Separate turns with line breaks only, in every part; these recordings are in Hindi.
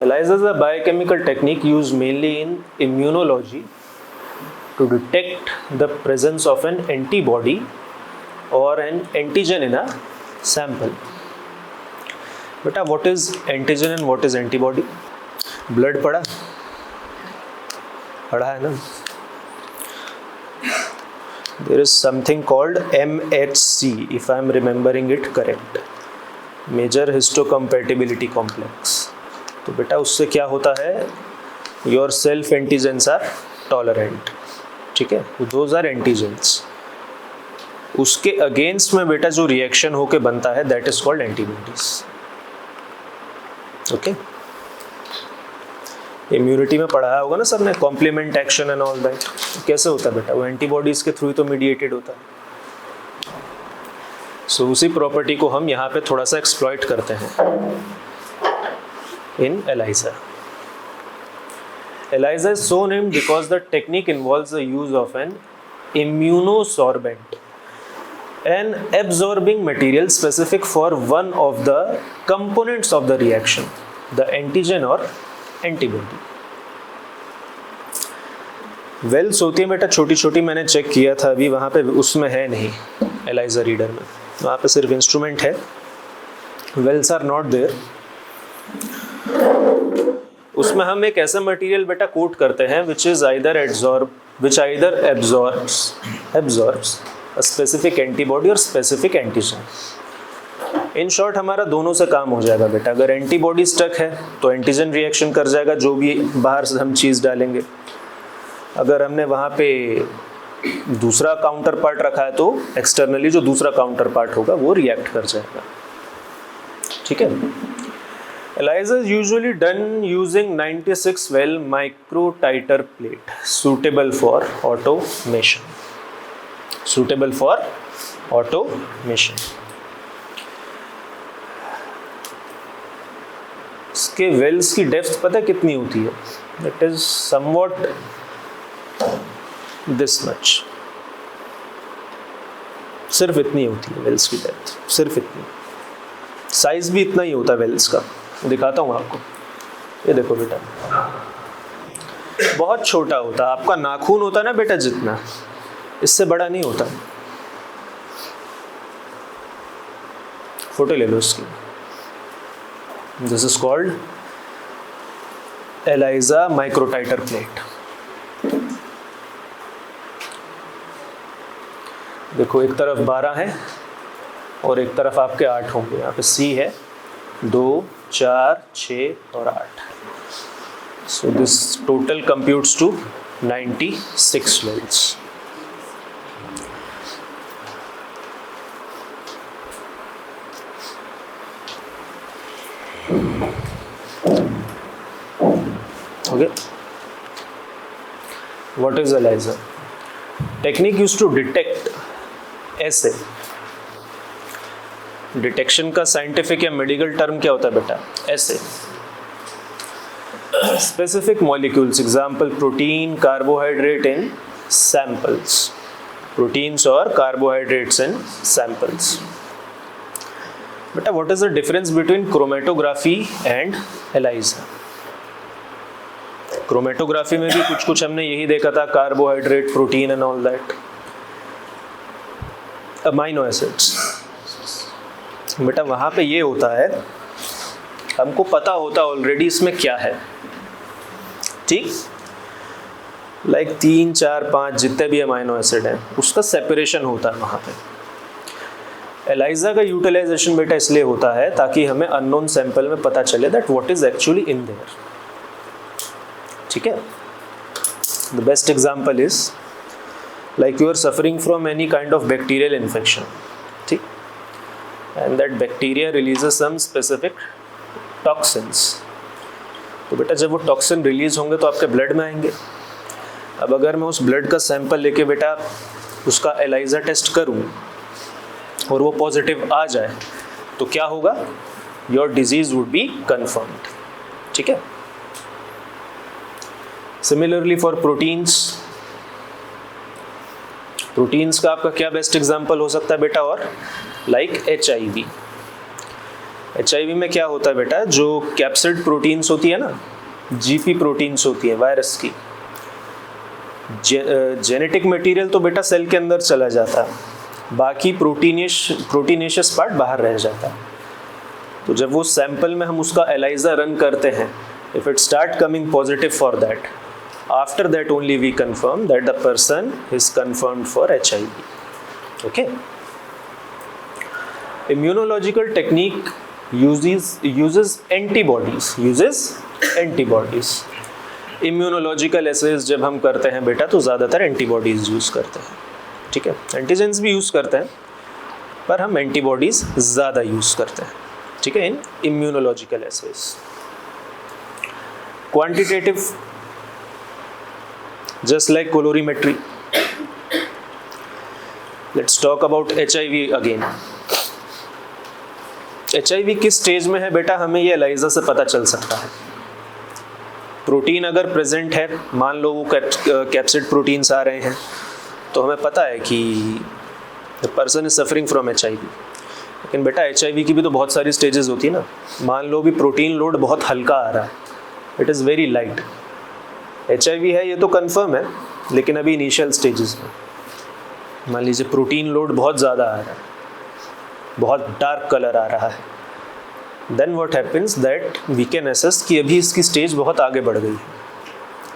ELISA is a biochemical technique used mainly in immunology to detect the presence of an antibody or an antigen in a sample. बेटा what is antigen and what is antibody? Blood पढ़ा है ना? There is something called MHC, if I am remembering it correct, Major Histocompatibility Complex. तो बेटा उससे क्या होता है, your self antigens are tolerant, ठीक है, दोज आर एंटीजेंस. उसके अगेंस्ट में बेटा जो रिएक्शन होके बनता है that is called antibodies. Okay, immunity में पढ़ाया होगा ना सर ने, complement action and all that. कैसे होता है बेटा, वो एंटीबॉडीज के थ्रू तो मीडिएटेड होता है. सो उसी प्रॉपर्टी को हम यहाँ पे थोड़ा सा एक्सप्लॉइट करते हैं in ELISA. ELISA is so named because the technique involves the use of an immunosorbent, an absorbing material specific for one of the components of the reaction, the antigen or antibody. Wells होती है बेटा छोटी छोटी, मैंने चेक किया था अभी, वहाँ पे उसमें है नहीं ELISA रीडर में, वहाँ पे सिर्फ इंस्ट्रूमेंट है, वेल्स आर नॉट देयर. उसमें हम एक ऐसा मटेरियल बेटा कोट करते हैं which either absorbs a specific antibody or specific antigen. In short हमारा दोनों से काम हो जाएगा बेटा. अगर एंटीबॉडी स्टक है तो एंटीजन रिएक्शन कर जाएगा जो भी बाहर से हम चीज़ डालेंगे. अगर हमने वहाँ पे दूसरा काउंटर पार्ट रखा है तो एक्सटर्नली जो दूसरा काउंटर पार्ट होगा वो रिएक्ट कर जाएगा. ठीक है. ELISA is usually done using 96 well microtiter plate suitable for automation. इसके वेल्स की डेप्थ पता कितनी होती है? That is somewhat this much. सिर्फ इतनी होती है वेल्स की डेप्थ, सिर्फ इतनी. साइज भी इतना ही होता है वेल्स का. दिखाता हूँ आपको, ये देखो बेटा, बहुत छोटा होता है. आपका नाखून होता है ना बेटा जितना, इससे बड़ा नहीं होता. फोटो ले लो इसकी. This is called ELISA microtiter plate. देखो एक तरफ 12 है और एक तरफ आपके 8 होंगे. यहाँ पे C है, 2, 4, 6 और 8. So this total computes to 96 wells. Okay. What is ELISA? Technique used to detect ऐसे. डिटेक्शन का साइंटिफिक या मेडिकल टर्म क्या होता है बेटा? ऐसे. Specific molecules, example protein, carbohydrate इन सैंपल्स. प्रोटीन्स और कार्बोहाइड्रेट्स इन सैंपल्स. बेटा what is the difference between chromatography and ELISA? Chromatography में भी कुछ हमने यही देखा था, carbohydrate, protein and all that, amino acids. बेटा वहाँ पे ये होता है, हमको पता होता ऑलरेडी इसमें क्या है. ठीक, लाइक 3, 4, 5 जितने भी अमाइनो एसिड हैं उसका सेपरेशन होता है वहाँ पे. ELISA का यूटिलाइजेशन बेटा इसलिए होता है ताकि हमें अननोन सैंपल में पता चले that what is actually in there. ठीक है. The best example is like you are suffering from any kind of bacterial infection. ठीक, and that bacteria releases some specific toxins. तो बेटा जब वो टॉक्सिन रिलीज होंगे तो आपके ब्लड में आएंगे. अब अगर मैं उस ब्लड का सैंपल लेके बेटा उसका ELISA टेस्ट करूं और वो पॉजिटिव आ जाए तो क्या होगा? Your disease would be confirmed. ठीक है. सिमिलरली फॉर प्रोटीन्स का आपका क्या बेस्ट एग्जाम्पल हो सकता है बेटा? और लाइक HIV. HIV में क्या होता है बेटा, जो कैप्सिड प्रोटीन्स होती है ना, GP प्रोटीन्स होती है वायरस की, जेनेटिक मटेरियल तो बेटा सेल के अंदर चला जाता है, बाकी प्रोटीनेशियस पार्ट बाहर रह जाता है। तो जब वो सैंपल में हम उसका एलाइजा रन करते हैं, if it start coming positive for that, after that only we confirm that the person is confirmed for HIV। Okay, immunological technique uses antibodies। Immunological assays जब हम करते हैं बेटा तो ज़्यादातर एंटीबॉडीज़ यूज़ करते हैं, ठीक है, एंटीजेंस भी यूज़ करते हैं पर हम एंटीबॉडीज़ ज़्यादा यूज़ करते हैं, ठीक है, in immunological assays. Quantitative, just like colorimetry. Let's talk about HIV again. HIV किस स्टेज में है बेटा, हमें ये एलाइजा से पता चल सकता है। प्रोटीन अगर प्रेजेंट है, मान लो वो कैप्सिड प्रोटीन्स आ रहे हैं, तो हमें पता है कि the person is suffering from HIV। लेकिन बेटा HIV की भी तो बहुत सारी स्टेजेस होती है ना। मान लो भी प्रोटीन लोड बहुत हल्का आ रहा है, it is very light, HIV है ये तो कंफर्म है, लेकिन अभी इनिशियल स्टेजेस में। मान लीजिए प्रोटीन लोड बहुत ज़्यादा आ रहा है, बहुत डार्क कलर आ रहा है, then what happens that we can assess कि अभी इसकी स्टेज बहुत आगे बढ़ गई है,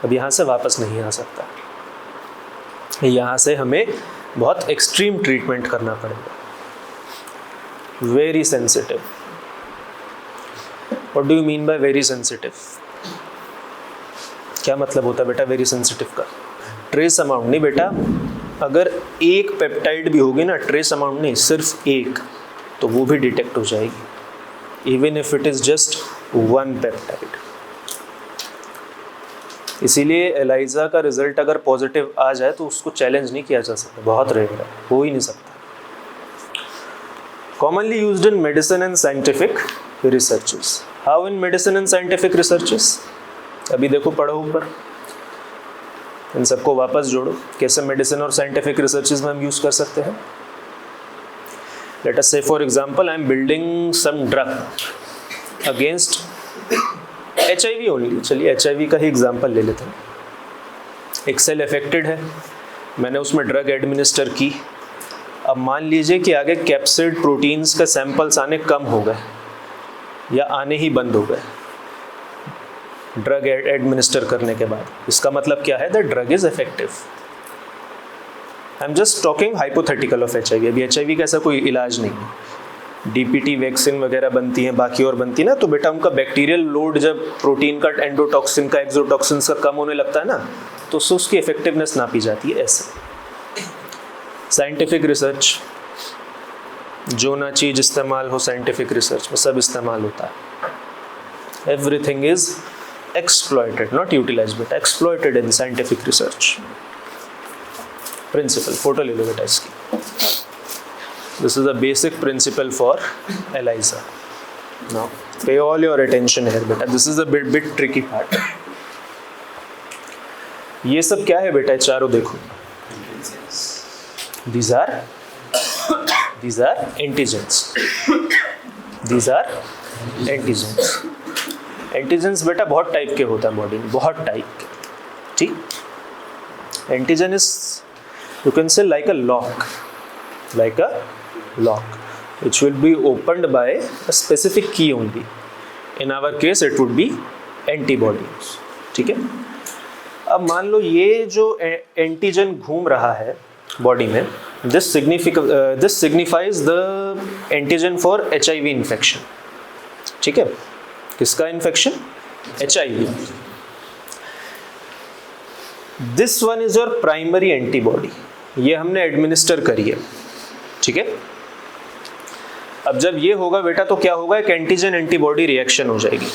अब यहाँ से वापस नहीं आ सकता, यहाँ से हमें बहुत एक्सट्रीम ट्रीटमेंट करना पड़ेगा। Very sensitive, what do you mean by very sensitive? क्या मतलब होता है बेटा वेरी सेंसिटिव का? ट्रेस अमाउंट नहीं बेटा, अगर एक पेप्टाइड भी होगी ना, ट्रेस अमाउंट नहीं, सिर्फ एक, तो वो भी डिटेक्ट हो जाएगी, even if it is just one peptide. इसीलिए एलाइजा का रिजल्ट अगर पॉजिटिव आ जाए तो उसको चैलेंज नहीं किया जा सकता, बहुत रेयर है, हो ही नहीं सकता। Commonly used in medicine and scientific researches. How in medicine and scientific researches? अभी देखो पढ़ो ऊपर, इन सबको वापस जोड़ो, कैसे मेडिसिन और साइंटिफिक रिसर्चेस में हम यूज कर सकते हैं। Let us say for example I am building some drug against HIV only. चलिए HIV का ही एग्जांपल ले लेते हैं। एक सेल अफेक्टेड है, मैंने उसमें ड्रग एडमिनिस्टर की। अब मान लीजिए कि आगे कैप्सिड प्रोटीन्स का सैंपल्स आने कम हो गए या आने ही बंद हो गए ड्रग एडमिनिस्टर करने के बाद। इसका मतलब क्या है? The drug is effective. I am just talking hypothetical of HIV। अभी HIV का ऐसा कोई इलाज नहीं है। DPT वैक्सीन वगैरह बनती हैं, बाकी और बनती है ना, तो बेटा उनका बैक्टीरियल लोड जब प्रोटीन का, एंडोटॉक्सिन का, एक्सोटॉक्सिन का कम होने लगता है ना, तो उससे उसकी इफेक्टिवनेस नापी जाती है ऐसे। साइंटिफिक रिसर्च, जो ना चीज़ इस्तेमाल हो साइंटिफिक रिसर्च में सब इस्तेमाल होता है। Everything is exploited, not utilized बेटा, exploited in scientific research. Principle, photo ले लो बेटा इसकी। This is a basic principle for ELISA. Now, pay all your attention here, बेटा. This is a bit tricky part. ये सब क्या है बेटा? चारों देखो. These are antigens. These are antigens. Antigens बेटा बहुत टाइप के होता है बॉडी में, बहुत टाइप के, ठीक? Antigen is, you can say, like a lock, which will be opened by a specific key only. In our case it would be antibodies, ठीक है? अब मान लो ये जो एंटीजन घूम रहा है बॉडी में, this signifies the antigen for HIV infection, ठीक है? किसका infection? HIV. This one is your primary antibody. ये हमने एडमिनिस्टर करी है, ठीक है? अब जब ये होगा बेटा तो क्या होगा? एक एंटीजन एंटीबॉडी रिएक्शन हो जाएगी।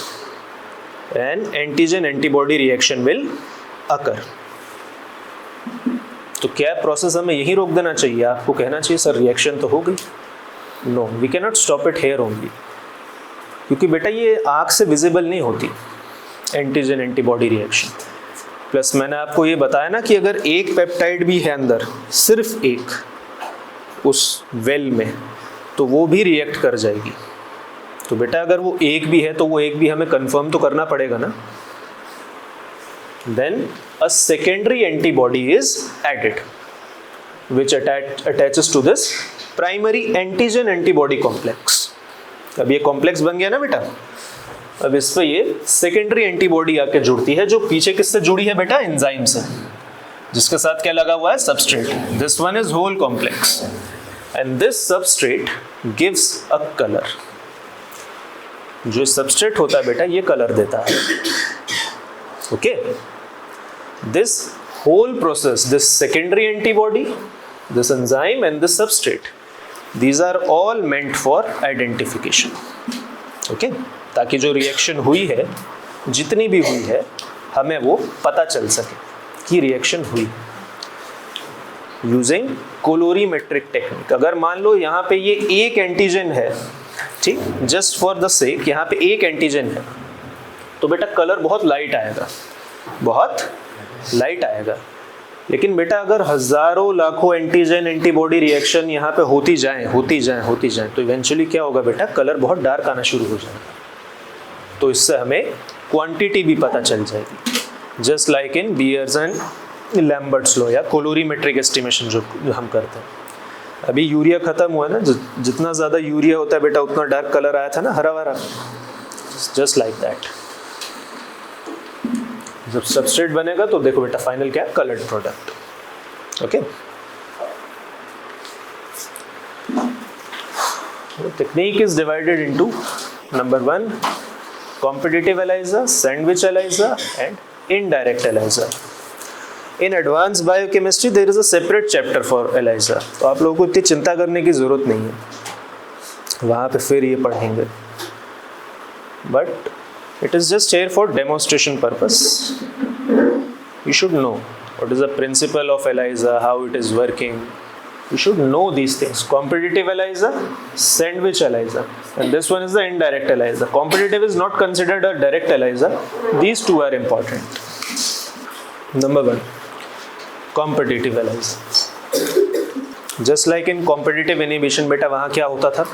N antigen antibody reaction will occur. तो क्या प्रोसेस हमें यही रोक देना चाहिए? आपको कहना चाहिए सर रिएक्शन तो हो गई। No, we can not stop it here only, क्योंकि बेटा ये आँख से विजिबल नहीं होती एंटीजन एंटीबॉडी रिएक्शन। प्लस मैंने आपको ये बताया ना कि अगर एक पेप्टाइड भी है अंदर, सिर्फ एक, उस वेल में, तो वो भी रिएक्ट कर जाएगी। तो बेटा अगर वो एक भी है तो वो एक भी हमें कंफर्म तो करना पड़ेगा ना. Then a secondary antibody is added which attaches to this primary antigen antibody complex. अब ये कॉम्प्लेक्स बन गया ना बेटा. अब इस पे ये सेकेंडरी एंटीबॉडी आके जुड़ती है जो पीछे किससे जुड़ी है बेटा, एंजाइम से, जिसके साथ क्या लगा हुआ है, substrate. This one is whole complex and this substrate gives a colour. जो सबस्ट्रेट होता है बेटा ये कलर देता है. Okay, this whole process, this secondary antibody, this enzyme and this substrate, these are all meant for identification. Okay, ताकि जो रिएक्शन हुई है, जितनी भी हुई है, हमें वो पता चल सके कि रिएक्शन हुई. Using colorimetric technique. अगर मान लो यहाँ पे ये एक एंटीजन है, ठीक, जस्ट फॉर द सेक यहाँ पे एक एंटीजन है, तो बेटा कलर बहुत लाइट आएगा, बहुत लाइट आएगा. लेकिन बेटा अगर हजारों लाखों एंटीजन एंटीबॉडी रिएक्शन यहाँ पे होती जाए तो इवेंचुअली क्या होगा बेटा, कलर बहुत डार्क आना शुरू हो जाएगा. तो इससे हमें क्वांटिटी भी पता चल जाएगी, just like in Beer's and Lambert's law या कोलोरीमेट्रिक एस्टिमेशन जो हम करते हैं. अभी यूरिया खत्म हुआ ना, जितना ज़्यादा यूरिया होता है बेटा उतना डार्क कलर आया था ना, हरा भरा. Just like that. जब सबस्ट्रेट बनेगा तो देखो बेटा फाइनल क्या है, coloured product. Okay, technique is divided into number 1 competitive ELISA, sandwich ELISA and indirect ELISA. In advance biochemistry there is a separate chapter for ELISA, तो आप लोगों को इतनी चिंता करने की जरूरत नहीं है, वहाँ पे फिर ये पढ़ेंगे. But it is just here for demonstration purpose. You should know what is the principle of ELISA, how it is working. You should know these things. Competitive ELISA, sandwich ELISA, and this one is the indirect ELISA. Competitive is not considered a direct ELISA. These two are important. Number 1, competitive ELISA. Just like in competitive inhibition, बेटा वहाँ क्या होता था,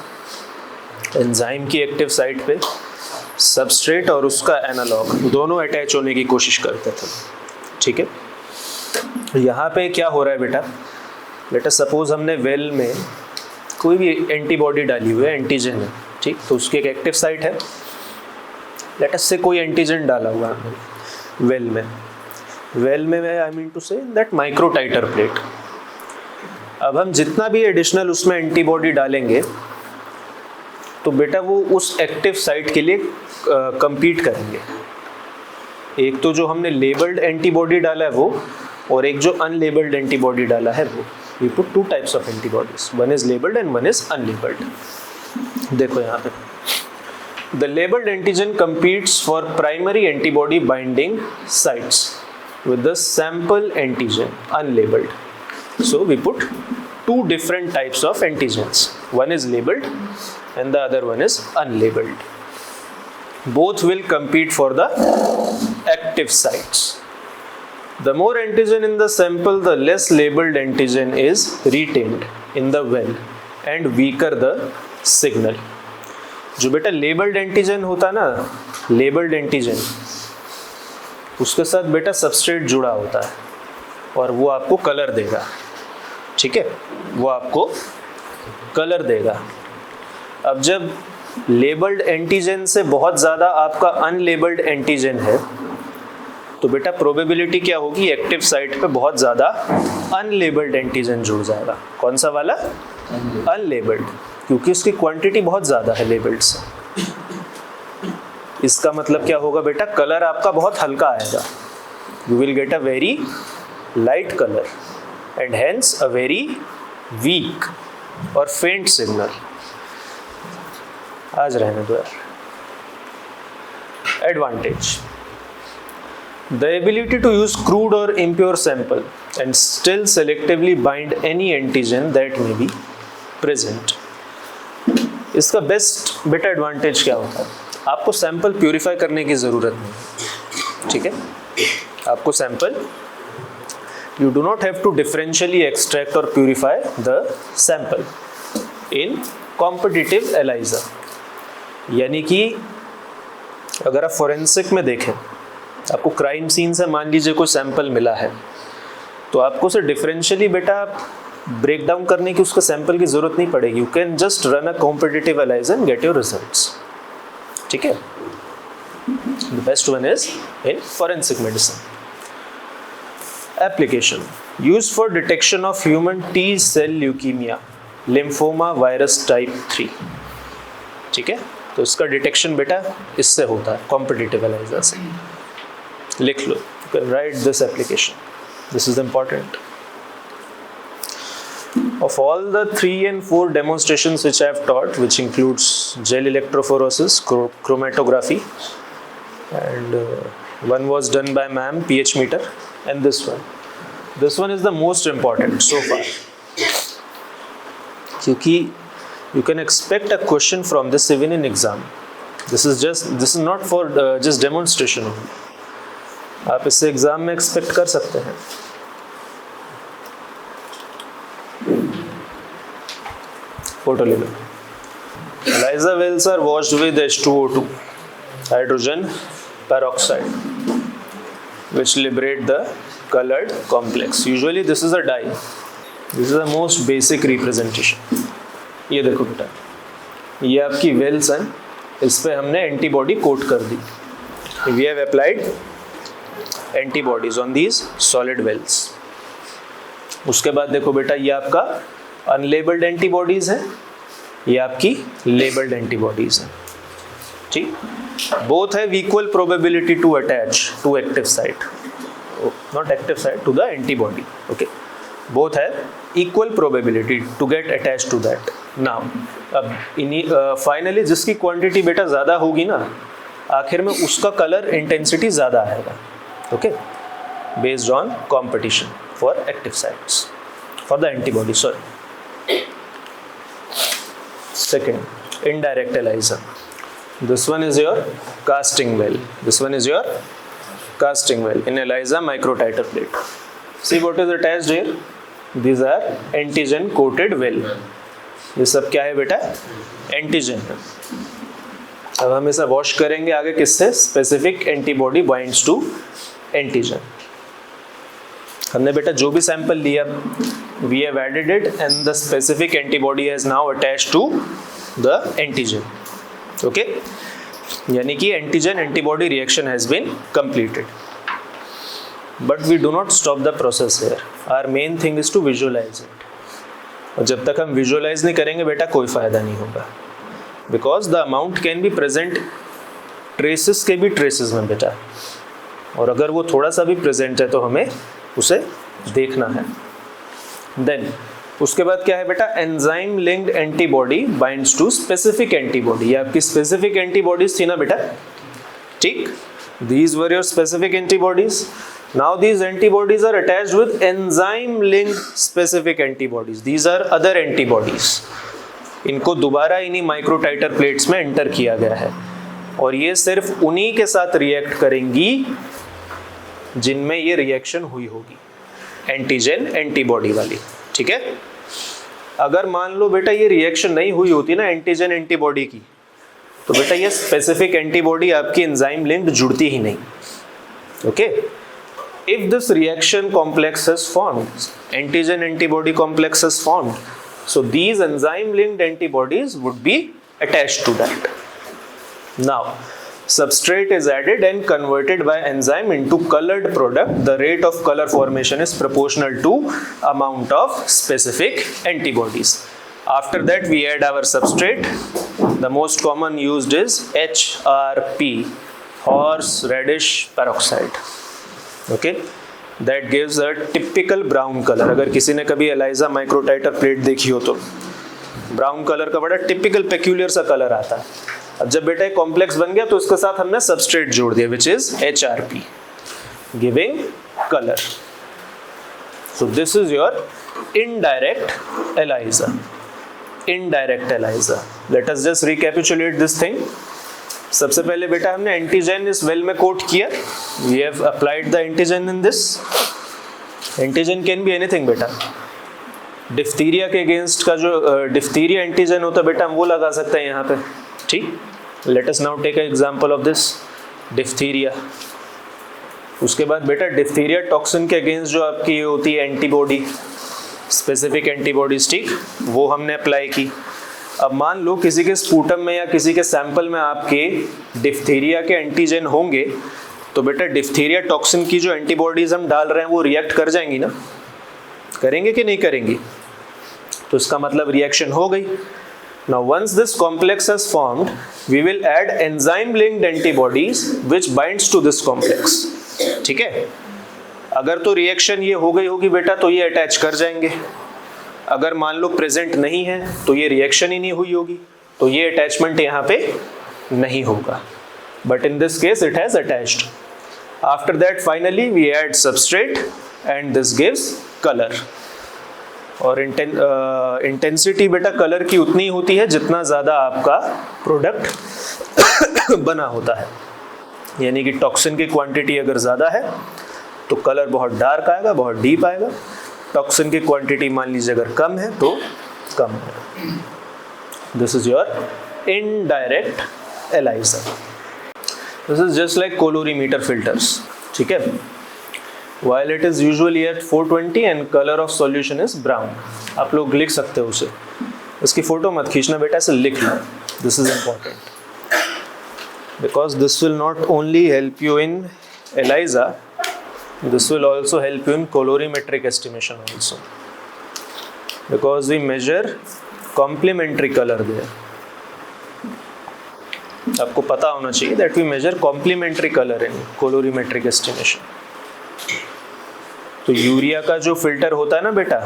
एंजाइम की एक्टिव साइट पे सबस्ट्रेट और उसका एनालॉग दोनों अटैच होने की कोशिश करते थे. ठीक है, यहाँ पे क्या हो रहा है बेटा सपोज हमने वेल में कोई भी एंटीबॉडी डाली हुई है, एंटीजन है, ठीक, तो उसकी एक एक्टिव साइट है. लेट अस से कोई एंटीजन डाला हुआ है वेल में I mean to say that micro titer plate. अब हम जितना भी एडिशनल उसमें एंटीबॉडी डालेंगे तो बेटा वो उस एक्टिव साइट के लिए compete करेंगे. एक तो जो हमने लेबल्ड एंटीबॉडी डाला है वो, और एक जो अनलेबल्ड एंटीबॉडी डाला है वो. We put 2 types of antibodies, one is labelled and one is unlabelled. देखो यहाँ पे the labelled antigen competes for primary antibody binding sites with the sample antigen unlabeled. So we put 2 different types of antigens. One is labeled and the other one is unlabeled. Both will compete for the active sites. The more antigen in the sample, the less labeled antigen is retained in the well and weaker the signal. जो बेटा लेबल्ड एंटीजन होता ना, लेबल्ड एंटीजन, उसके साथ बेटा सबस्ट्रेट जुड़ा होता है और वो आपको कलर देगा. ठीक है, वो आपको कलर देगा. अब जब लेबल्ड एंटीजन से बहुत ज़्यादा आपका अनलेबल्ड एंटीजन है तो बेटा प्रोबेबिलिटी क्या होगी, एक्टिव साइट पे बहुत ज़्यादा अनलेबल्ड एंटीजन जुड़ जाएगा. कौन सा वाला, अनलेबल्ड, क्योंकि उसकी क्वांटिटी बहुत ज़्यादा है लेबल्ड से. इसका मतलब क्या होगा बेटा, कलर आपका बहुत हल्का आएगा. You will get a very light colour and hence a very weak और फेंट सिग्नल. आज रहने दो यार. Advantage, the ability to use crude और impure sample and still selectively bind any antigen that may be present. इसका बेस्ट बेटा एडवांटेज क्या होता है, आपको सैंपल प्यूरिफाई करने की ज़रूरत नहीं. ठीक है, आपको sample, you do not have to differentially extract और purify the sample in competitive ELISA. यानी कि अगर आप फोरेंसिक में देखें, आपको क्राइम सीन से मान लीजिए कोई सैंपल मिला है, तो आपको उसे डिफरेंशियली बेटा ब्रेक डाउन करने की उसका सैंपल की जरूरत नहीं पड़ेगी. You can just run a competitive analysis and get your results. ठीक है. The best one is in forensic medicine. Application used for detection of human T cell leukemia, lymphoma virus type 3. ठीक है. तो इसका डिटेक्शन बेटा इससे होता है, कॉम्पिटिटिव एनालिसिस से. लिख लो, you can write this application. This is important. Of all the 3 and 4 demonstrations which I have taught, which includes gel electrophoresis, chromatography, and one was done by ma'am, pH meter, and this one. This one is the most important so far, क्योंकि you can expect a question from this even in exam. This is not for just demonstration only. आप इससे एग्जाम में एक्सपेक्ट कर सकते हैं. फोटो ले लो. ELISA wells are washed with H2O2, hydrogen peroxide, which liberate the colored complex. Usually this is a dye. This is the most basic representation. ये देखो बेटा, ये आपकी वेल्स हैं, इस पे हमने एंटीबॉडी कोट कर दी. We have applied antibodies on these solid wells. उसके बाद देखो बेटा, ये आपका अनलेबल्ड एंटीबॉडीज है, ये आपकी लेबल्ड एंटीबॉडीज है. ठीक. Both have equal probability to attach to active site, not active site, to the antibody. Okay, both have equal probability to get attached to that. Now अब फाइनली जिसकी क्वांटिटी बेटा ज़्यादा होगी ना, आखिर में उसका कलर इंटेंसिटी ज़्यादा आएगा. Okay, based on competition for active sites for the antibody. Sorry. Second, indirect ELISA. This one is your casting well. This one is your casting well in ELISA microtiter plate. See what is attached here? These are antigen coated well. ये सब क्या है बेटा? एंटीजन है. अब हम इसे वॉश करेंगे आगे किससे? Specific antibody binds to antigen. हमने बेटा जो भी सैंपल लिया, we have added it and the specific antibody has now attached to the antigen. Okay? यानी कि antigen antibody reaction has been completed. But we do not stop the process here. Our main thing is to visualise it. और जब तक हम विजुअलाइज नहीं करेंगे बेटा, कोई फायदा नहीं होगा. Because the amount can be present traces के भी ट्रेसेस में बेटा, और अगर वो थोड़ा सा भी प्रेजेंट है तो हमें उसे देखना है. देन उसके बाद क्या है बेटा? Enzyme linked antibody binds to specific antibody. ये आपकी स्पेसिफिक एंटीबॉडीज थी ना बेटा. ठीक. These were your specific antibodies. Now these antibodies are attached with enzyme linked specific antibodies. These are other antibodies. इनको दोबारा इन्हीं माइक्रोटाइटर प्लेट्स में एंटर किया गया है, और ये सिर्फ उन्हीं के साथ रिएक्ट करेंगी जिनमें ये रिएक्शन हुई होगी, एंटीजन एंटीबॉडी वाली. ठीक है. अगर मान लो बेटा ये रिएक्शन नहीं हुई होती ना एंटीजन एंटीबॉडी की, तो बेटा ये स्पेसिफिक एंटीबॉडी आपकी एंजाइम लिंक्ड जुड़ती ही नहीं. Okay. If this reaction complex has formed, antigen antibody complex has formed, so these enzyme linked antibodies would be attached to that. Now substrate is added and converted by enzyme into colored product. The rate of color formation is proportional to amount of specific antibodies. After that we add our substrate. The most common used is HRP, horseradish peroxide. Okay, that gives a typical brown color. अगर किसी ने कभी ELISA माइक्रोटाइटर प्लेट देखी हो तो ब्राउन कलर का बड़ा टिपिकल पेक्यूलियर सा कलर आता है. अब जब बेटा एक कॉम्प्लेक्स बन गया तो उसके साथ हमने सबस्ट्रेट जोड़ दिया, which is HRP, giving colour. So this is your indirect ELISA. Indirect ELISA. Let us just recapitulate this thing. सबसे पहले बेटा हमने एंटीजन इस वेल में कोट किया. We have applied the antigen in this. Antigen can be anything बेटा. डिफ्थीरिया के अगेंस्ट का जो डिफ्थीरिया एंटीजन होता है बेटा, हम वो लगा सकते हैं यहाँ पे. ठीक. Let us now take an example of this diphtheria. उसके बाद बेटा डिफ्थीरिया टॉक्सिन के अगेंस्ट जो आपकी ये होती है एंटीबॉडी, स्पेसिफिक एंटीबॉडीज, ठीक, वो हमने अप्लाई की। अब मान लो किसी के स्पूटम में या किसी के सैंपल में आपके डिफ्थीरिया के एंटीजन होंगे, तो बेटा डिफ्थीरिया टॉक्सिन की जो एंटीबॉडीज हम डाल रहे हैं वो रिएक्ट कर जाएंगी ना, करेंगे कि नहीं करेंगी? तो इसका मतलब रिएक्शन हो गई। Now once this complex has formed, we will add enzyme linked antibodies which binds to this complex. ठीक है, अगर तो रिएक्शन ये हो गई होगी बेटा तो ये अटैच कर जाएंगे, अगर मान लो प्रेजेंट नहीं है तो ये रिएक्शन ही नहीं हुई होगी, तो ये अटैचमेंट यहाँ पे नहीं होगा। But in this case it has attached. After that finally we add substrate and this gives colour. और इंटेंसिटी बेटा कलर की उतनी होती है जितना ज़्यादा आपका प्रोडक्ट बना होता है, यानी कि टॉक्सिन की क्वांटिटी अगर ज़्यादा है तो कलर बहुत डार्क आएगा, बहुत डीप आएगा। टॉक्सिन की क्वांटिटी मान लीजिए अगर कम है तो कम है। This is your indirect ELISA. This is just like colorimeter filters, ठीक है। While it is usually at 420 and color of solution is brown. आप लोग लिख सकते हो उसे, इसकी फोटो मत खींचना बेटा, ऐसे लिख लो। This is important because this will not only help you in ELISA, this will also help you in colorimetric estimation also, because we measure complementary color there. आपको पता होना चाहिए that we measure complementary color in colorimetric estimation. तो यूरिया का जो फिल्टर होता है ना बेटा,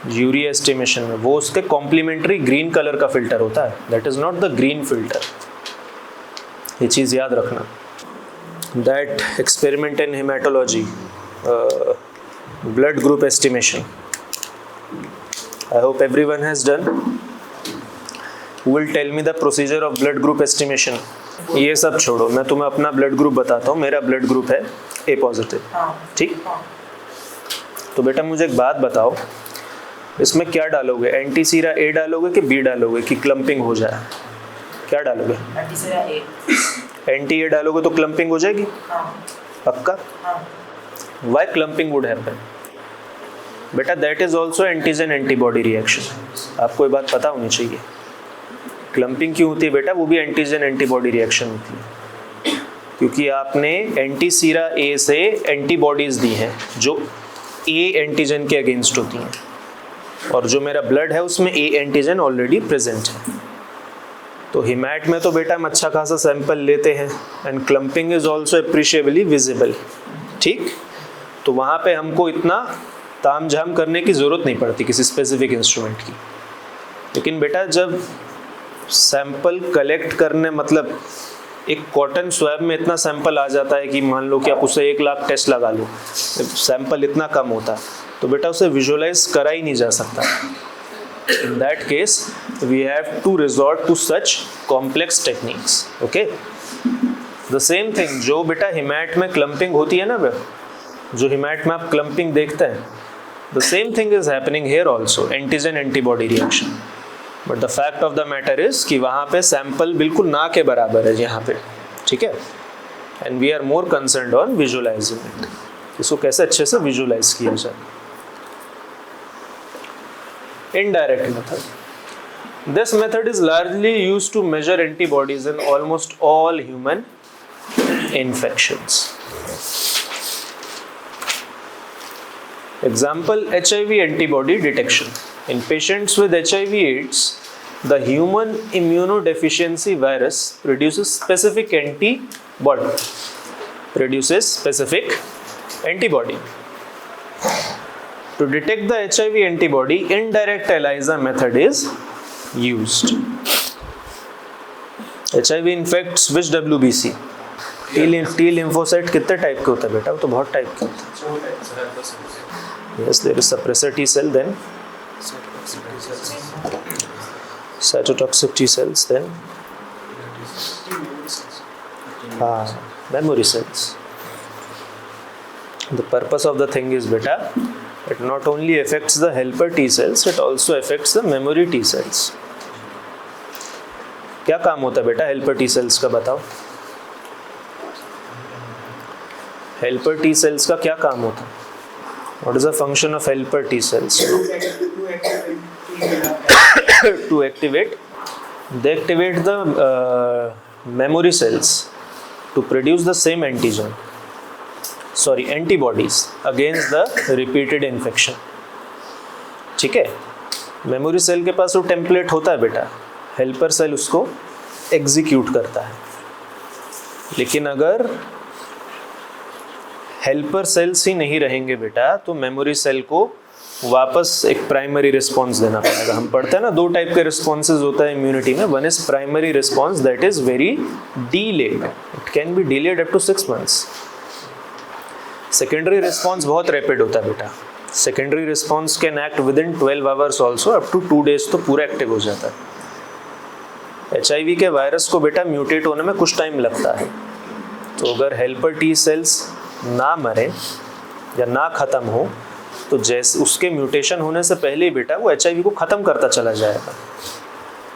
यूरिया एस्टिमेशन में, वो उसके कॉम्प्लीमेंट्री ग्रीन कलर का फिल्टर होता है, that is not the green filter. ये चीज़ याद रखना। That experiment in haematology, blood group estimation, I hope everyone has done. Who will tell me the procedure of blood group estimation? ये सब छोड़ो, मैं तुम्हें अपना ब्लड ग्रुप बताता हूँ। मेरा ब्लड ग्रुप है ए पॉजिटिव, ठीक। तो बेटा मुझे एक बात बताओ, इसमें क्या डालोगे? एंटी सीरा ए डालोगे कि बी डालोगे कि क्लम्पिंग हो जाए? क्या डालोगे? Anti Sira A. Anti A डालोगे तो क्लम्पिंग हो जाएगी? पक्का? Why clumping would happen? बेटा that is also antigen antibody reaction. आपको ये बात पता होनी चाहिए। क्लम्पिंग क्यों होती है बेटा? वो भी एंटीजन एंटीबॉडी रिएक्शन होती है, क्योंकि आपने एंटी सीरा ए से एंटीबॉडीज दी हैं जो ए एंटीजन के अगेंस्ट होती हैं, और जो मेरा ब्लड है उसमें ए एंटीजन ऑलरेडी प्रेजेंट है। तो हिमैट में तो बेटा हम अच्छा खासा सैंपल लेते हैं and clumping is also appreciably visible, ठीक। तो वहाँ पे हमको इतना तामझाम करने की ज़रूरत नहीं पड़ती किसी स्पेसिफिक इंस्ट्रूमेंट की। लेकिन बेटा जब सैंपल कलेक्ट करने, मतलब एक कॉटन स्वैब में इतना सैंपल आ जाता है कि मान लो कि आप उसे 1 लाख टेस्ट लगा लो, सैंपल इतना कम होता है, तो बेटा उसे विजुअलाइज करा ही नहीं जा सकता। In that case we have to resort to such complex techniques, okay. The same thing जो बेटा हिमैट में क्लम्पिंग होती है ना, जो हिमैट में आप क्लम्पिंग देखते हैं, the same thing is happening here also, antigen antibody reaction. But the fact of the matter is कि वहाँ पे सैंपल बिल्कुल ना के बराबर है यहाँ पे, ठीक है। And we are more concerned on visualising it, इसको कैसे अच्छे से विजुअलाइज किया जाए। Indirect method, this method is largely used to measure antibodies in almost all human infections. Example, HIV antibody detection. In patients with HIV/AIDS, the human immunodeficiency virus produces specific antibody. To detect the HIV antibody, indirect ELISA method is used. HIV infects which WBC? T lymphocyte कितने टाइप के होता है बेटा? वो तो बहुत टाइप के होता है। Yes, there is suppressor T cell, then cytotoxic T cells, then memory cells. The purpose of the thing is beta, it not only affects the helper T cells, it also affects the memory T cells. क्या काम होता है बेटा हेल्पर टी सेल्स का, बताओ। हेल्पर टी सेल्स का क्या काम होता है? What is the function of helper T cells? To activate, they activate the memory cells to produce the same antibodies against the repeated infection. ठीक है, मेमोरी सेल के पास वो टेम्पलेट होता है बेटा, हेल्पर सेल उसको एग्जीक्यूट करता है। लेकिन अगर हेल्पर सेल्स ही नहीं रहेंगे बेटा तो मेमोरी सेल को वापस एक प्राइमरी रिस्पॉन्स देना पड़ेगा। हम पढ़ते हैं ना, दो टाइप के रिस्पॉन्सेज होता है इम्यूनिटी में। One is primary response that is very delayed, it can be delayed up to 6 months। Secondary response बहुत रैपिड होता है बेटा, secondary response can act within 12 hours also, up to 2 days तो पूरा एक्टिव हो जाता है। HIV के वायरस को बेटा म्यूटेट होने में कुछ टाइम लगता है, तो अगर हेल्पर टी सेल्स ना मरे या ना ख़त्म हो तो जैसे उसके म्यूटेशन होने से पहले ही बेटा वो HIV को ख़त्म करता चला जाएगा।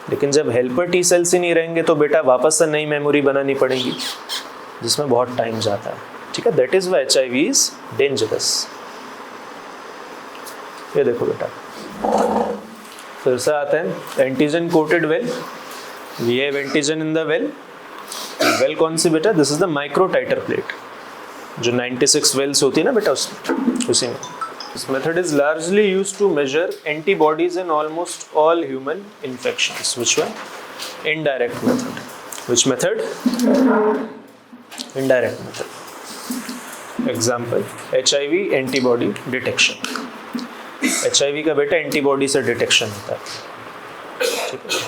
लेकिन जब हेल्पर टी सेल्स ही नहीं रहेंगे तो बेटा वापस से नई मेमोरी बनानी पड़ेगी, जिसमें बहुत टाइम जाता है। ठीक है, that is why HIV is dangerous. ये देखो बेटा, फिर से आते हैं antigen coated well. We have antigen in the well. Well कौन सी बेटा? This is the micro titer plate, जो 96 वेल्स होती है ना बेटा उसी में। This method is largely used to measure antibodies in almost all human infections. Which one? Indirect method. Which method? Indirect method. Example, HIV antibody detection. HIV का बेटा एंटीबॉडी से डिटेक्शन होता है। ठीक है।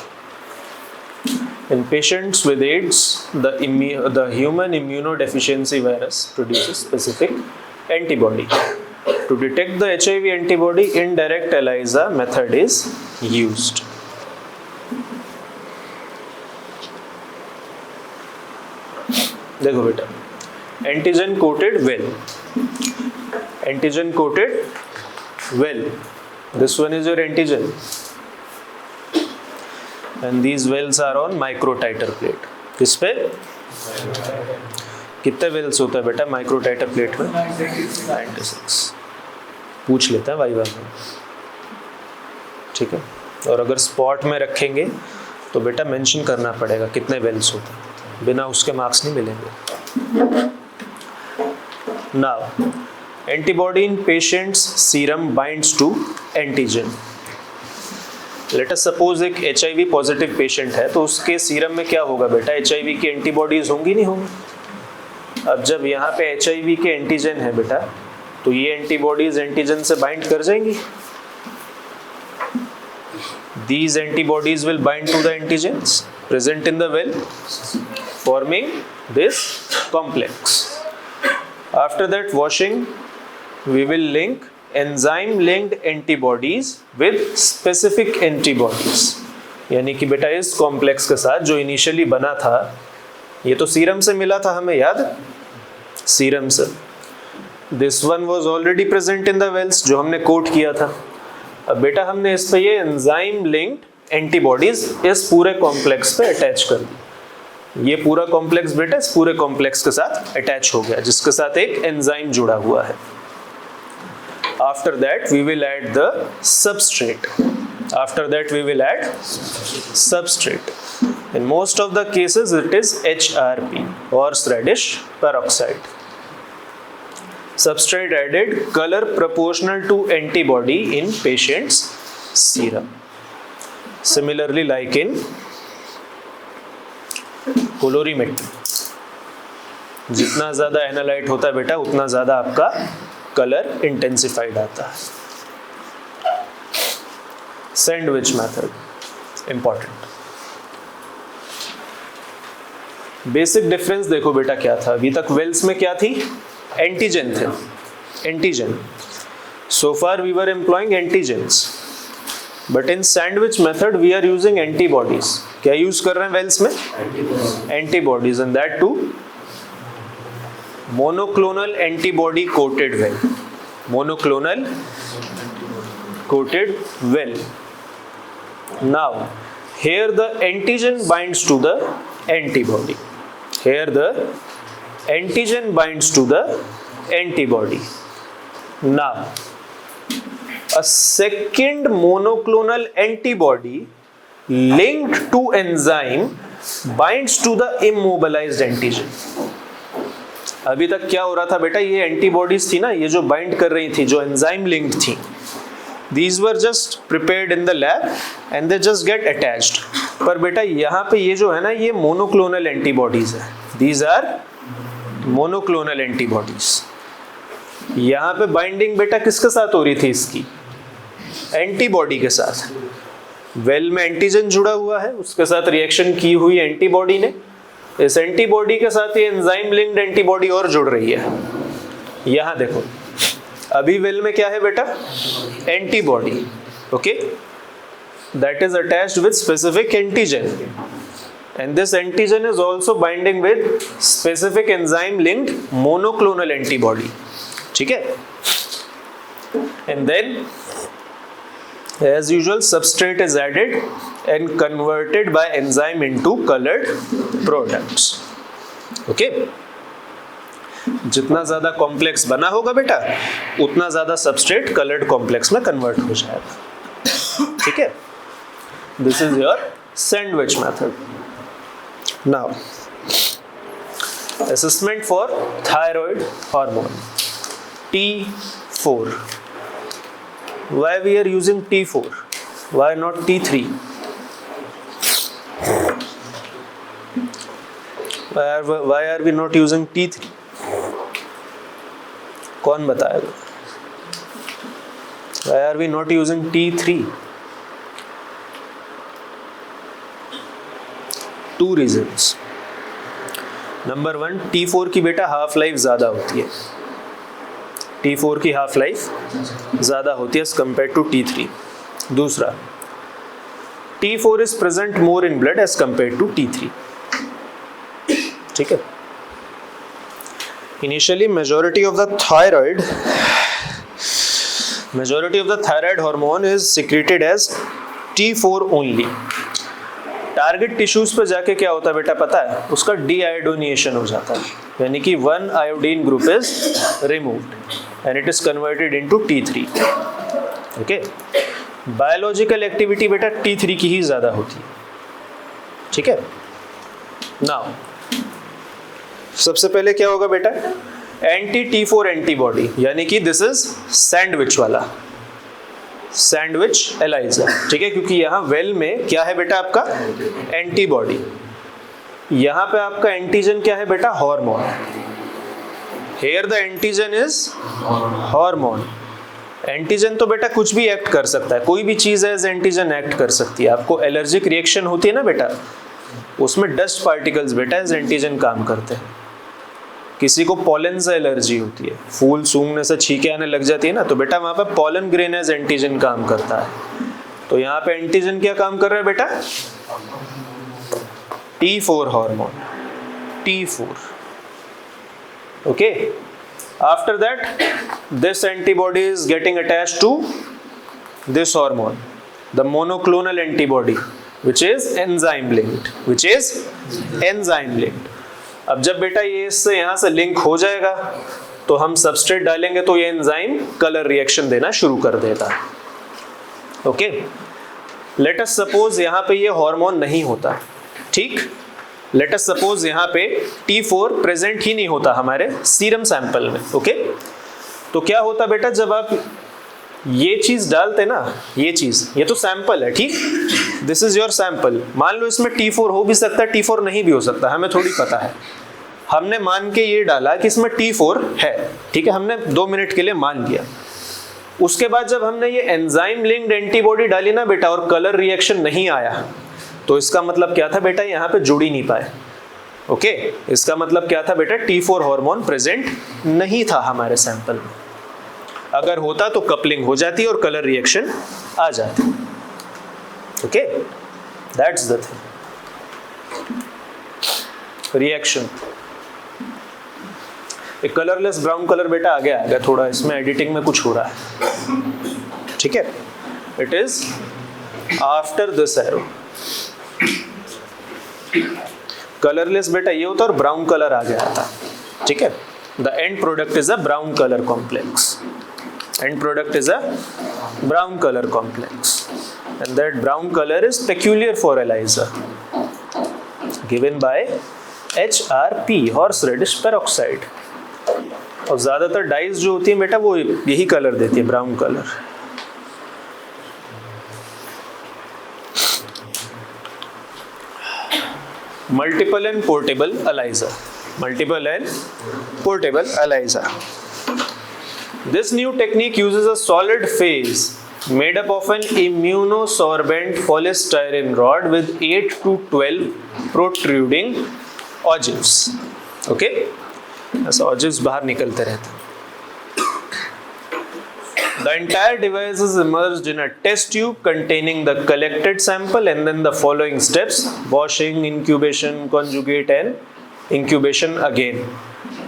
In patients with AIDS, the human immunodeficiency virus produces specific antibody. To detect the HIV antibody, indirect ELISA method is used. देखो बेटा, antigen coated well, antigen coated well, this one is your antigen and these wells are on microtiter plate. किस पे? कितने वेल्स होता है बेटा माइक्रोटाइटर प्लेट में? 96। पूछ लेते हैं वाइवा में। ठीक है, और अगर स्पॉट में रखेंगे तो बेटा मेंशन करना पड़ेगा कितने वेल्स होते हैं, बिना उसके मार्क्स नहीं मिलेंगे। Now antibody in patient's serum binds to antigen. Let us suppose एक HIV पॉजिटिव पेशेंट है, तो उसके सीरम में क्या होगा बेटा? HIV की एंटीबॉडीज होंगी नहीं होंगी? अब जब यहाँ पे HIV के एंटीजन है बेटा, तो ये एंटीबॉडीज एंटीजन से बाइंड कर जाएंगी। These antibodies will bind to the antigens present in the well, forming this complex. After that washing, we will link enzyme-linked antibodies with specific antibodies. यानी कि बेटा इस कॉम्प्लेक्स के साथ जो इनिशियली बना था, ये तो सीरम से मिला था हमें, याद? सीरम से। This one was already present in the wells, जो हमने कोट किया था। अब बेटा हमने इस पे ये एंजाइम लिंक्ड एंटीबॉडीज इस पूरे कॉम्प्लेक्स पे अटैच कर दी। ये पूरा कॉम्प्लेक्स बेटा इस पूरे कॉम्प्लेक्स के साथ अटैच हो गया, जिसके साथ एक एंजाइम जुड़ा हुआ है। After that we will add the substrate. After that we will add substrate. In most of the cases it is HRP, horseradish peroxide. Substrate added, color proportional to antibody in patient's serum. Similarly like in colorimetry, जितना ज़्यादा एनालाइट होता है बेटा उतना ज़्यादा आपका कलर इंटेंसिफाइड आता है। Sandwich method important. Basic difference देखो बेटा क्या था। अभी तक वेल्स में क्या थी? एंटीजन थे, antigen. So far we were employing antigens, but in sandwich method we are using antibodies. क्या यूज कर रहे हैं वेल्स में? Antibodies, and that too monoclonal antibody coated well. Monoclonal coated well. Now here the antigen binds to the antibody. Here the antigen binds to the antibody. Now a second monoclonal antibody linked to enzyme binds to the immobilized antigen. अभी तक क्या हो रहा था बेटा, ये एंटीबॉडीज थी ना, ये जो बाइंड कर रही थी, जो एंजाइम लिंक्ड थी, these were just prepared in the lab and they just get attached. पर बेटा यहाँ पे ये जो है ना, ये मोनोक्लोनल एंटीबॉडीज है. These are monoclonal antibodies. यहाँ पे बाइंडिंग बेटा किसके साथ हो रही थी इसकी? एंटीबॉडी के साथ. वेल में एंटीजन जुड़ा हुआ है, उसके साथ रिएक्शन की हुई एंटीबॉडी ने, इस एंटीबॉडी के साथ ये एंजाइम लिंक्ड एंटीबॉडी और जुड़ रही है. यहाँ देखो अभी वेल में क्या है बेटा? Antibody. Okay, that is attached with specific antigen and this antigen is also binding with specific enzyme linked monoclonal antibody. ठीक है? And then as usual substrate is added and converted by enzyme into colored products. Okay? जितना ज्यादा कॉम्प्लेक्स बना होगा बेटा, उतना ज्यादा सबस्ट्रेट कलर्ड कॉम्प्लेक्स में कन्वर्ट हो जाएगा. ठीक है? This is your sandwich method. Now, assessment for thyroid hormone T4. Why we are using T4? Why not T3? Why are we not using T3? कौन बताएगा? Why are we not using T3? Two reasons. Number one, T4 की बेटा हाफ लाइफ ज़्यादा होती है. T4 की हाफ लाइफ ज़्यादा होती है as compared to T3. दूसरा, T4 is present more in blood as compared to T3. ठीक है? Initially, majority of the thyroid hormone is secreted as T4 only. Target tissues पे जाके क्या होता है बेटा पता है? उसका डीआयोडोनेशन हो जाता है, यानी कि 1 iodine group is removed and it is converted into T3. Okay, biological activity बेटा T3 की ही ज्यादा होती है. ठीक है? नाउ सबसे पहले क्या होगा बेटा? एंटी T4 एंटीबॉडी, यानी कि दिस इज सैंडविच वाला, सैंडविच एलाइजा. ठीक है? क्योंकि यहाँ वेल में क्या है बेटा आपका? एंटीबॉडी. यहाँ पे आपका एंटीजन क्या है बेटा? Hormone. Here the antigen is hormone. Antigen तो बेटा कुछ भी एक्ट कर सकता है, कोई भी चीज एज एंटीजन एक्ट कर सकती है. आपको एलर्जिक रिएक्शन होती है ना बेटा, उसमें डस्ट पार्टिकल्स बेटा एज एंटीजन काम करते हैं. किसी को पॉलन से एलर्जी होती है, फूल सूंघने से छींके आने लग जाती है ना, तो बेटा वहां पे पॉलन ग्रेन एज एंटीजन काम करता है. तो यहाँ पे एंटीजन क्या काम कर रहा है बेटा? T4 hormone, T4. Okay, after that this antibody is getting attached to this hormone, the monoclonal antibody which is enzyme linked. अब जब बेटा ये इससे यहाँ से लिंक हो जाएगा तो हम सबस्ट्रेट डालेंगे तो ये एंजाइम कलर रिएक्शन देना शुरू कर देगा. ओके, लेट अस सपोज यहाँ पे ये हार्मोन नहीं होता. ठीक, लेट अस सपोज यहाँ पे T4 प्रेजेंट ही नहीं होता हमारे सीरम सैंपल में. ओके, तो क्या होता बेटा, जब आप ये चीज डालते ना, ये चीज, ये तो सैंपल है. ठीक, दिस इज योर सैंपल. मान लो इसमें T4 हो भी सकता है, T4 नहीं भी हो सकता, हमें थोड़ी पता है. हमने मान के ये डाला कि इसमें T4 है. ठीक है, हमने 2 मिनट के लिए मान लिया. उसके बाद जब हमने ये एंजाइम लिंक्ड एंटीबॉडी डाली ना बेटा और कलर रिएक्शन नहीं आया, तो इसका मतलब क्या था बेटा? यहाँ पे जुड़ ही नहीं पाए. ओके, इसका मतलब क्या था बेटा? T4 हार्मोन प्रेजेंट नहीं था हमारे सैंपल में. अगर होता तो कपलिंग हो जाती और कलर रिएक्शन आ जाती. Okay, that's the thing. Reaction, एक कलरलेस ब्राउन कलर बेटा आगे आएगा थोड़ा, इसमें एडिटिंग में कुछ हो रहा है. ठीक है, it is after this arrow. Colourless बेटा ये होता है और ब्राउन कलर आ गया था, ठीक है। The end product is a brown colour complex, end product is a brown colour complex, and that brown colour is peculiar for ELISA, given by HRP, horseradish peroxide. और ज्यादातर डाइज जो होती है बेटा वो यही कलर देती है, brown colour. Multiple and portable ELISA, multiple and portable ELISA. This new technique uses a solid phase made up of an immunosorbent polystyrene rod with 8 to 12 protruding ogives. Okay? ऐसे ogives बाहर निकलते रहते हैं. The entire device is immersed in a test tube containing the collected sample, and then the following steps: washing, incubation, conjugate, and incubation again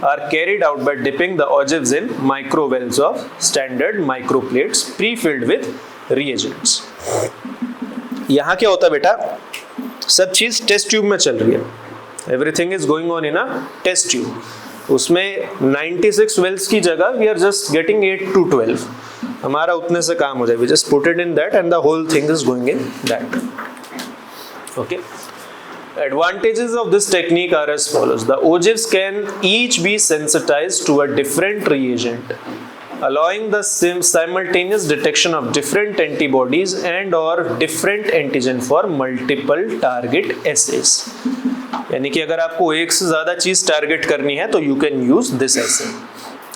are carried out by dipping the ogives in microwells of standard microplates pre-filled with reagents. यहाँ क्या होता है बेटा, सब चीज टेस्ट ट्यूब में चल रही है, everything is going on in a test tube. उसमें 96 वेल्स की जगह we are just getting 8 to 12, हमारा उतने से काम हो जाए, we just put it in that and the whole thing is going in that. Okay, advantages of this technique are as follows: the ogives can each be sensitized to a different reagent, allowing the simultaneous detection of different antibodies and or different antigen for multiple target assays. यानी कि अगर आपको एक से ज्यादा चीज टारगेट करनी है तो you can use this assay.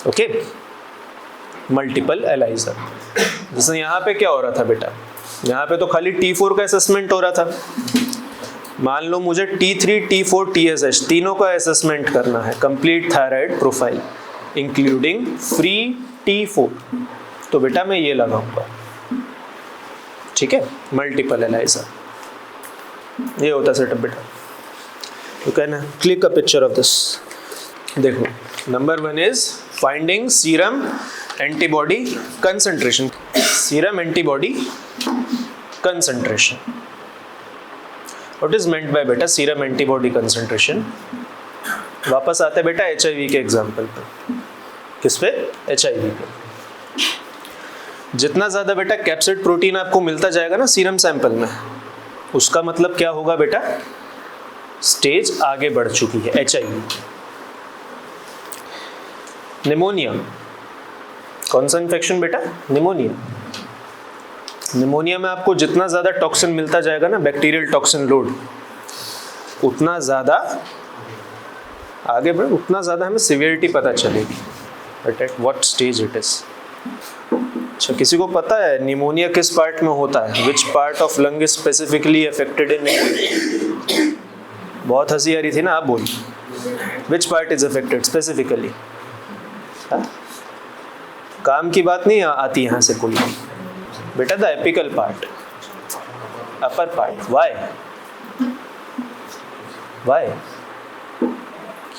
Okay, multiple ELISA। जैसे यहाँ पे क्या हो रहा था बेटा, यहाँ पे तो खाली T4 का असेसमेंट हो रहा था। मान लो मुझे T3, T4, TSH तीनों का असेसमेंट करना है, complete thyroid profile including free T4, तो बेटा मैं ये लगाऊंगा, ठीक है, मल्टीपल ELISA। ये होता है सेटअप बेटा। You can click a picture of this. देखो, number 1 is finding serum antibody concentration, serum antibody concentration. What is meant by बेटा सीरम एंटीबॉडी कंसंट्रेशन? वापस आते हैं बेटा HIV के एग्जाम्पल पे। किस पे? HIV पे। जितना ज्यादा बेटा कैप्सिड प्रोटीन आपको मिलता जाएगा ना सीरम सैंपल में, उसका मतलब क्या होगा बेटा, स्टेज आगे बढ़ चुकी है HIV। निमोनिया, कौन सा इन्फेक्शन बेटा? निमोनिया। निमोनिया में आपको जितना ज्यादा टॉक्सिन मिलता जाएगा ना, बैक्टीरियल टॉक्सिन लोड, उतना ज्यादा आगे बढ़े, उतना ज्यादा हमें सिवियरिटी पता चलेगी, but at what stage it is. अच्छा, किसी को पता है निमोनिया किस पार्ट में होता है? Which part of lung is specifically affected in? बहुत हंसी आ रही थी ना, आप बोलिए which part is affected specifically? काम की बात नहीं आती यहाँ से कोई बेटा। The apical part, upper part. Why?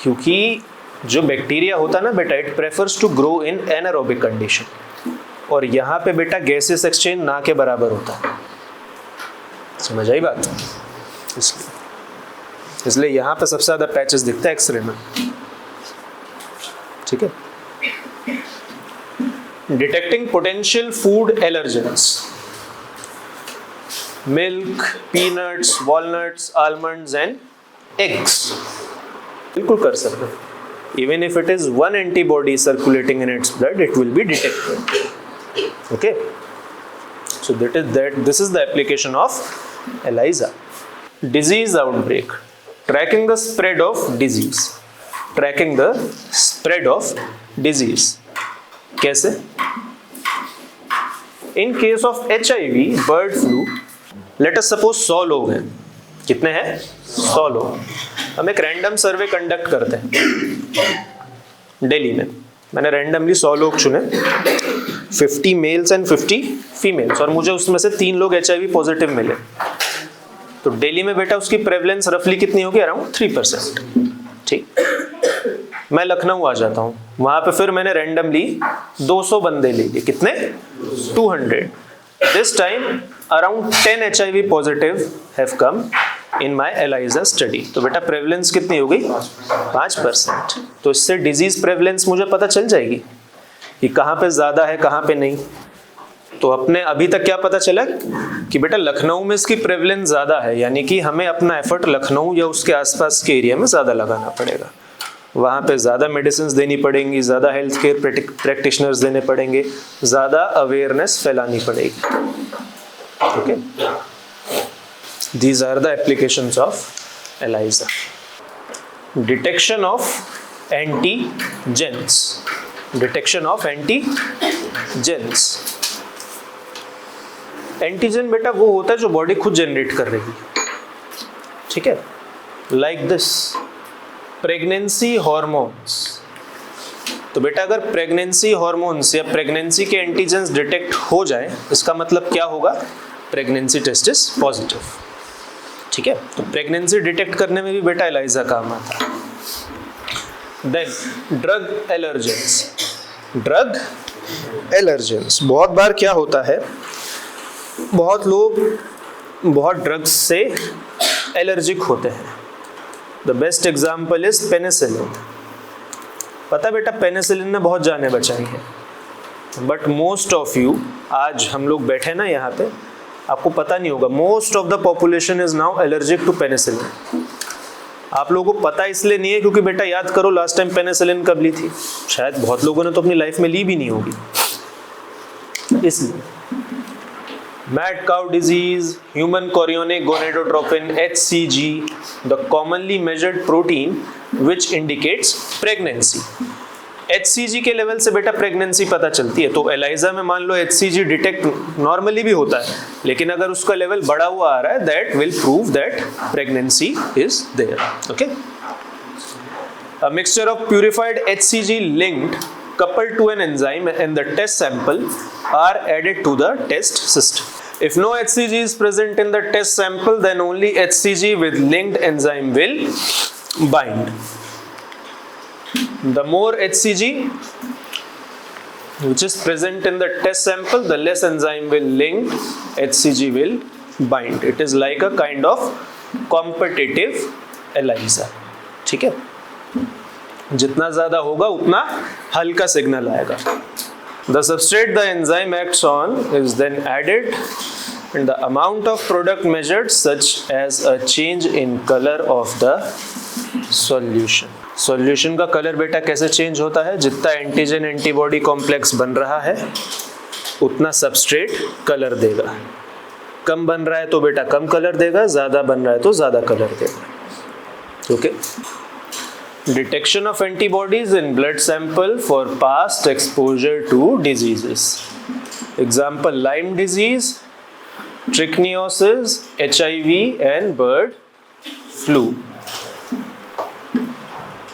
क्योंकि जो बैक्टीरिया होता है ना बेटा, it prefers to grow in anaerobic condition, और यहाँ पे बेटा गैसेस एक्सचेंज ना के बराबर होता है। समझ आई बात? इसलिए यहाँ पे सबसे ज्यादा पैचेस दिखता है एक्सरे में, ठीक है। Detecting potential food allergens, milk, peanuts, walnuts, almonds and eggs, बिल्कुल कर सकते हैं। Even if it is one antibody circulating in its blood, it will be detected. Okay, so this is the application of ELISA. Disease outbreak, tracking the spread of disease, tracking the spread of disease. कैसे? In case of HIV, bird flu, late us suppose 100 लोग हैं। कितने हैं? 100 लोग। हम एक रैंडम सर्वे कंडक्ट करते हैं दिल्ली में। मैंने रैंडमली 100 लोग चुने, 50 मेल्स एंड 50 फीमेल्स, और मुझे उसमें से 3 लोग HIV पॉजिटिव मिले। तो दिल्ली में बेटा उसकी प्रेवलेंस रफली कितनी होगी? अराउंड 3%। ठीक, मैं लखनऊ आ जाता हूँ, वहां पे फिर मैंने रैंडमली 200 बंदे ले लिए। कितने? 200। This time around 10 HIV positive have come in my ELISA study. तो बेटा प्रेवलेंस कितनी हो गई? 5%। तो इससे डिजीज प्रेवलेंस मुझे पता चल जाएगी कि कहाँ पे ज़्यादा है कहाँ पे नहीं। तो अपने अभी तक क्या पता चला कि बेटा लखनऊ में इसकी प्रेवलेंस ज़्यादा है, यानी कि हमें अपना एफर्ट लखनऊ या उसके आसपास के एरिया में ज़्यादा लगाना पड़ेगा। वहाँ पे ज़्यादा मेडिसिन देनी पड़ेंगी, ज़्यादा हेल्थ केयर प्रैक्टिशनर्स देने पड़ेंगे, ज़्यादा अवेयरनेस फैलानी पड़ेगी। Okay, these are the applications of ELISA. Detection of antigens, detection of antigens. Antigen बेटा वो होता है जो बॉडी खुद जनरेट कर रही है, ठीक है, लाइक दिस प्रेगनेंसी हॉर्मोन्स। तो बेटा अगर प्रेगनेंसी हॉर्मोन्स या प्रेगनेंसी के एंटीजेंस डिटेक्ट हो जाए, इसका मतलब क्या होगा? प्रेगनेंसी टेस्ट इज पॉजिटिव, ठीक है। तो प्रेगनेंसी डिटेक्ट करने में भी बेटा एलाइजा काम आता है। Then drug allergens, drug allergens. बहुत बार क्या होता है, बहुत लोग बहुत ड्रग्स से एलर्जिक होते हैं। The best example is penicillin. पता बेटा पेनिसिलिन ने बहुत जानें बचाई है, बट मोस्ट ऑफ यू, आज हम लोग बैठे ना यहाँ पे, आपको पता नहीं होगा most of the population is now allergic to penicillin. आप लोगों को पता इसलिए नहीं है क्योंकि बेटा याद करो लास्ट टाइम पेनिसिलिन कब ली थी, शायद बहुत लोगों ने तो अपनी लाइफ में ली भी नहीं होगी। इसलिए mad cow disease, human chorionic gonadotropin HCG, the commonly measured protein which indicates pregnancy। HCG के लेवल से बेटा प्रेगनेंसी पता चलती है। तो एलाइजा में मान लो HCG डिटेक्ट नॉर्मली भी होता है, लेकिन अगर उसका लेवल बढ़ा हुआ आ रहा है, that will prove that pregnancy is there. Okay, a mixture of purified HCG linked coupled to an enzyme and the test sample are added to the test system. If no HCG is present in the test sample, then only HCG with linked enzyme will bind. The more HCG which is present in the test sample, the less enzyme will link, HCG will bind. It is like a kind of competitive ELISA, ठीक है। जितना ज्यादा होगा उतना हल्का सिग्नल आएगा। The substrate the enzyme acts on is then added and the amount of product measured such as a change in color of the solution. Solution का कलर बेटा कैसे चेंज होता है? जितना एंटीजन एंटीबॉडी कॉम्प्लेक्स बन रहा है उतना सबस्ट्रेट कलर देगा। कम बन रहा है तो बेटा कम कलर देगा, ज्यादा बन रहा है तो ज्यादा कलर देगा। Okay, detection of antibodies in blood sample for past exposure to diseases. Example, Lyme disease, trichinosis, HIV and bird flu.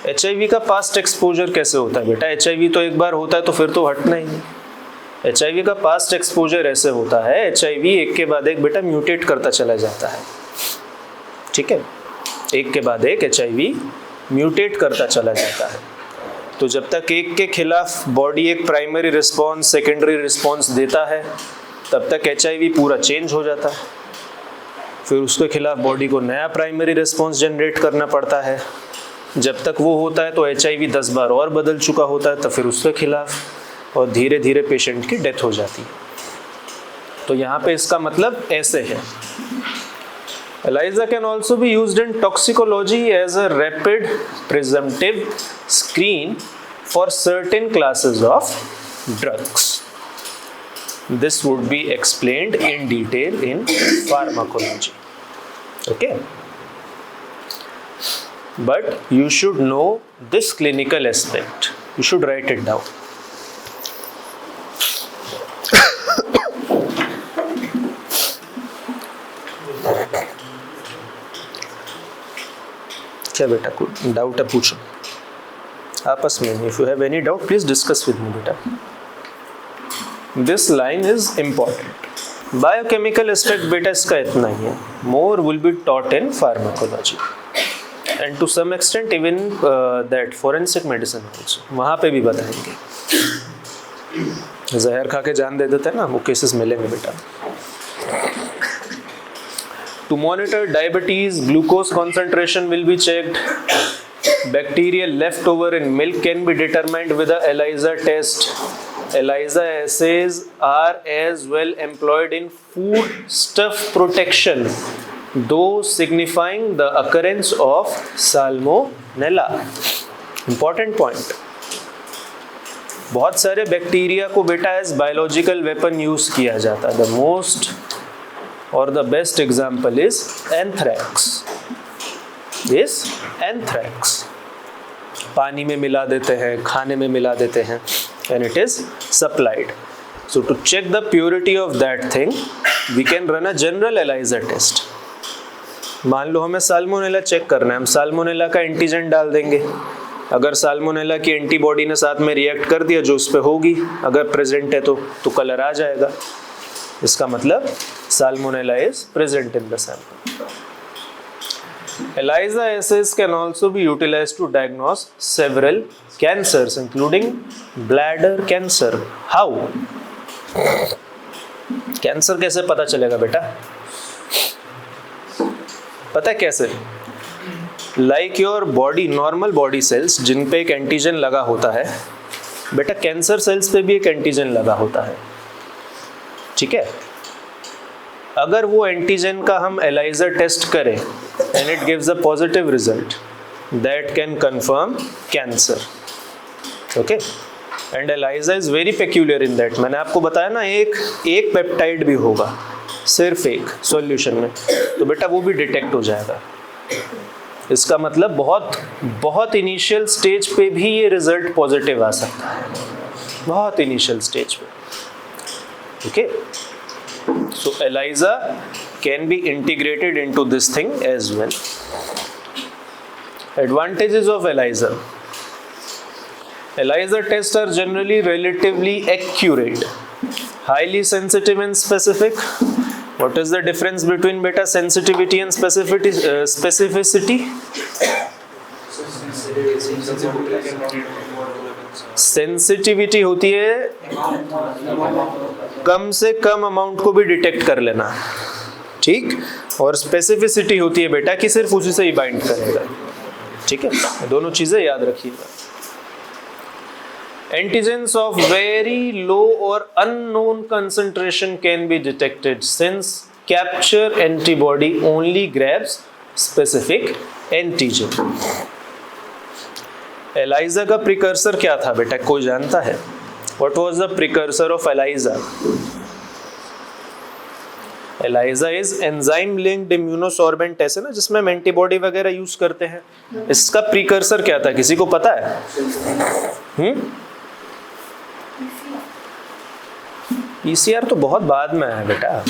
HIV का पास्ट एक्सपोजर कैसे होता है बेटा? HIV तो एक बार होता है तो फिर तो हटना ही नहीं। HIV का पास्ट एक्सपोजर ऐसे होता है, HIV एक के बाद एक बेटा म्यूटेट करता चला जाता है, ठीक है, एक के बाद एक HIV म्यूटेट करता चला जाता है। तो जब तक एक के खिलाफ बॉडी एक प्राइमरी रिस्पॉन्स सेकेंडरी रिस्पॉन्स देता है, तब तक HIV पूरा चेंज हो जाता है। फिर उसके खिलाफ बॉडी को नया प्राइमरी रिस्पॉन्स जनरेट करना पड़ता है। जब तक वो होता है तो HIV 10 बार और बदल चुका होता है, तो फिर उसके खिलाफ, और धीरे धीरे पेशेंट की डेथ हो जाती है। तो यहाँ पे इसका मतलब ऐसे है। ELISA can also be used in toxicology as a rapid presumptive screen for certain classes of drugs. This would be explained in detail in pharmacology. Okay? But you should know this clinical aspect. You should write it down. क्या बेटा कोई डाउट है पूछो आपस में। If you have any doubt please discuss with me बेटा। This line is important. Biochemical aspect बेटा इसका इतना ही है। More will be taught in pharmacology and to some extent even that forensic medicine also, वहाँ पे भी बताएंगे। जहर खा के जान दे देते हैं ना, वो केसेस मिलेंगे बेटा। To monitor diabetes, glucose concentration will be checked. Bacterial leftover in milk can be determined with a ELISA test. ELISA assays are as well employed in food stuff protection, though signifying the occurrence of salmonella. Important point. बहुत सारे बैक्टीरिया को बेटा एज बायोलॉजिकल वेपन यूज किया जाता है. द मोस्ट और the best example is anthrax. Anthrax पानी में मिला देते हैं, खाने में मिला देते हैं, and it is supplied. So to check the purity of that thing we can run a general ELISA test. मान लो हमें साल्मोनेला चेक करना है, हम साल्मोनेला का एंटीजन डाल देंगे. अगर साल्मोनेला की एंटीबॉडी ने साथ में रिएक्ट कर दिया जो उस पर होगी, अगर प्रेजेंट है तो कलर आ जाएगा. इसका मतलब salmonella is present in the sample. ELISA assays can also be utilized to diagnose several cancers including bladder cancer. How? Cancer कैसे पता चलेगा बेटा? पता है कैसे? Like your body, normal body cells जिन पे एक एंटीजन लगा होता है, बेटा कैंसर सेल्स पे भी एक एंटीजन लगा होता है. ठीक है. अगर वो एंटीजन का हम ELISA टेस्ट करें and it gives a positive result, that can confirm cancer. Okay, and ELISA is very peculiar in that. मैंने आपको बताया ना, एक पेप्टाइड भी होगा, सिर्फ एक सॉल्यूशन में, तो बेटा वो भी डिटेक्ट हो जाएगा. इसका मतलब बहुत इनिशियल स्टेज पे भी ये रिजल्ट पॉजिटिव आ सकता है, बहुत इनिशियल स्टेज पे. Okay, so ELISA can be integrated into this thing as well. Advantages of ELISA. ELISA tests are generally relatively accurate, highly sensitive and specific. What is the difference between beta sensitivity and specificity? Sensitivity होती है कम से कम अमाउंट को भी डिटेक्ट कर लेना, ठीक, और स्पेसिफिसिटी होती है बेटा कि सिर्फ उसी से ही बाइंड करेगा. ठीक है, दोनों चीजें याद रखिएगा. एंटीजेंस ऑफ वेरी लो और unknown concentration can be detected since capture antibody only grabs specific antigen. ELISA का प्रिकर्सर क्या था बेटा, कोई जानता है? What was the precursor of ELISA? ELISA is enzyme linked immunosorbent test है ना, जिसमें हम एंटीबॉडी वगैरह यूज करते हैं. इसका प्रिकर्सर क्या था, किसी को पता है? PCR तो बहुत बाद में आया बेटा.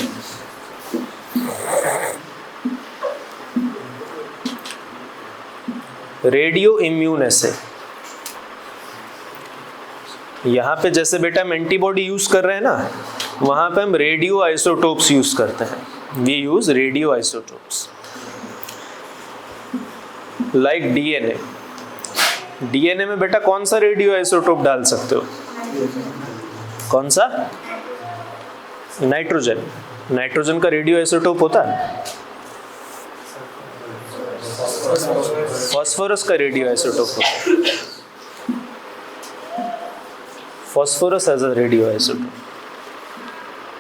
रेडियो इम्यून एसे. यहाँ पे जैसे बेटा हम एंटीबॉडी यूज कर रहे हैं ना, वहां पे हम रेडियो आइसोटोप्स यूज करते हैं. We use radio isotopes like DNA. DNA में बेटा कौन सा रेडियो आइसोटोप डाल सकते हो? कौन सा? नाइट्रोजन. नाइट्रोजन का रेडियो आइसोटोप होता है? फॉस्फोरस का रेडियो आइसोटोप होता है. Phosphorus as a radio isotope.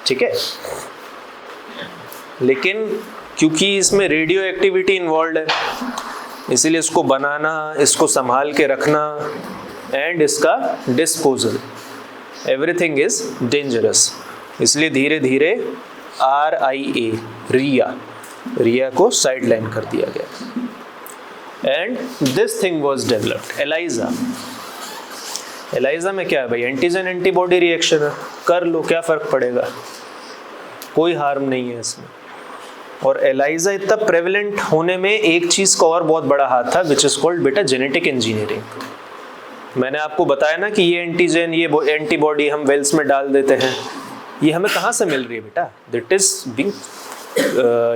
ठीक है, लेकिन क्योंकि इसमें रेडियो एक्टिविटी इन्वॉल्व है, इसीलिए इसको बनाना, इसको संभाल के रखना एंड इसका डिस्पोजल, एवरीथिंग इज डेंजरस. इसलिए धीरे धीरे रिया को साइडलाइन कर दिया गया. And this thing was developed. ELISA में क्या है भाई, एंटीजन एंटीबॉडी रिएक्शन है, कर लो, क्या फर्क पड़ेगा, कोई हार्म नहीं है इसमें. और ELISA इतना प्रेवलेंट होने में एक चीज का और बहुत बड़ा हाथ था, विच इज कॉल्ड बेटा जेनेटिक इंजीनियरिंग. मैंने आपको बताया ना कि ये एंटीजन, ये एंटीबॉडी हम वेल्स में डाल देते हैं, ये हमें कहाँ से मिल रही है बेटा? That is being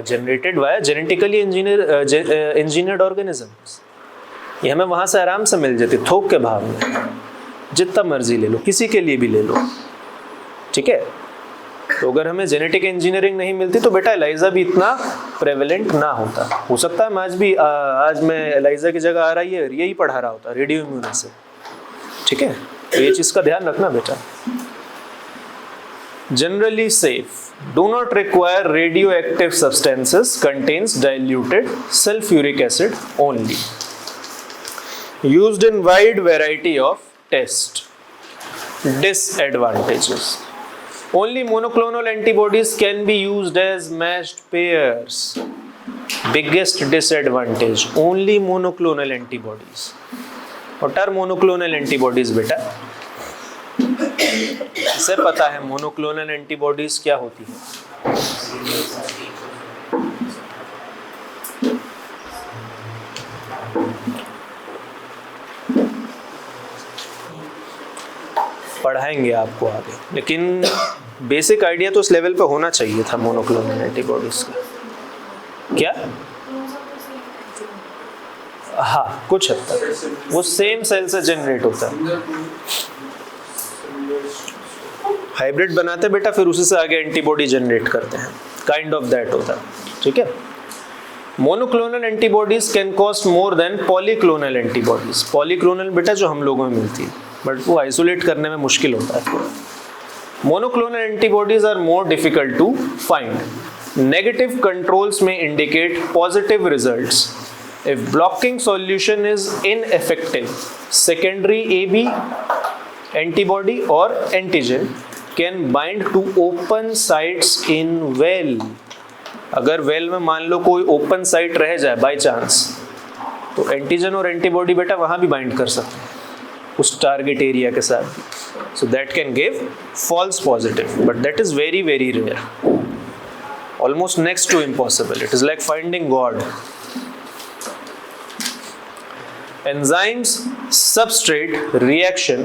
generated via genetically engineered organisms. ये हमें वहाँ से आराम से मिल जाती, थोक के भाव में, जितना मर्जी ले लो, किसी के लिए भी ले लो. ठीक है, तो अगर हमें जेनेटिक इंजीनियरिंग नहीं मिलती तो बेटा ELISA भी इतना प्रेवलेंट ना होता। हो सकता है आज मैं एलाइजा की जगह आ रही है यही पढ़ा रहा होता, रेडियो इम्यूनेसे, ठीक है। तो ये चीज़ का ध्यान रखना बेटा। Generally safe, do not require radioactive substances, contains diluted sulfuric acid only, used in wide variety of tests. Disadvantages, only monoclonal antibodies can be used as matched pairs. Biggest disadvantage, only monoclonal antibodies. What are monoclonal antibodies बेटा? इसे पता है मोनोक्लोनल एंटीबॉडीज क्या होती है? पढ़ाएंगे आपको आगे, लेकिन बेसिक आइडिया तो इस लेवल पे होना चाहिए था मोनोक्लोनल एंटीबॉडीज का। क्या? हाँ, कुछ हद तक वो सेम सेल से जनरेट होता है। हाइब्रिड बनाते बेटा, फिर उसी से आगे एंटीबॉडी जनरेट करते हैं, काइंड ऑफ दैट होता है, ठीक है। Monoclonal antibodies can cost more than polyclonal antibodies. Polyclonal बेटा जो हम लोगों में मिलती है, बट वो आइसोलेट करने में मुश्किल होता है। Monoclonal antibodies are more difficult to find. Negative controls में indicate positive results. If blocking solution is ineffective, secondary AB antibody or antigen can bind to open sites in well. अगर वेल में मान लो कोई ओपन साइट रह जाए बाय चांस, तो एंटीजन और एंटीबॉडी बेटा वहां भी बाइंड कर सकते हैं उस टारगेट एरिया के साथ। So that can give false positive, but that is very very rare, almost next to impossible. It is like finding God. Enzymes substrate reaction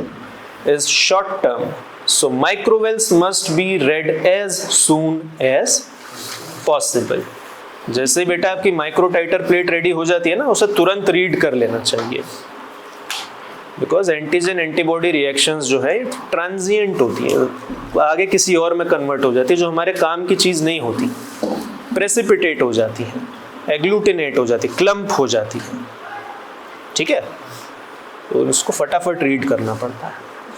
is short term, so microvels must be read as soon as possible. जैसे बेटा आपकी माइक्रोटाइटर प्लेट रेडी हो जाती है ना, उसे तुरंत रीड कर लेना चाहिए, बिकॉज एंटीजन एंटीबॉडी रिएक्शंस जो है ट्रांजिएंट होती है, आगे किसी और में कन्वर्ट हो जाती है, जो हमारे काम की चीज़ नहीं होती, प्रेसिपिटेट हो जाती है, एग्लूटिनेट हो जाती है, क्लम्प हो जाती है, ठीक है। तो इसको फटाफट रीड करना पड़ता है।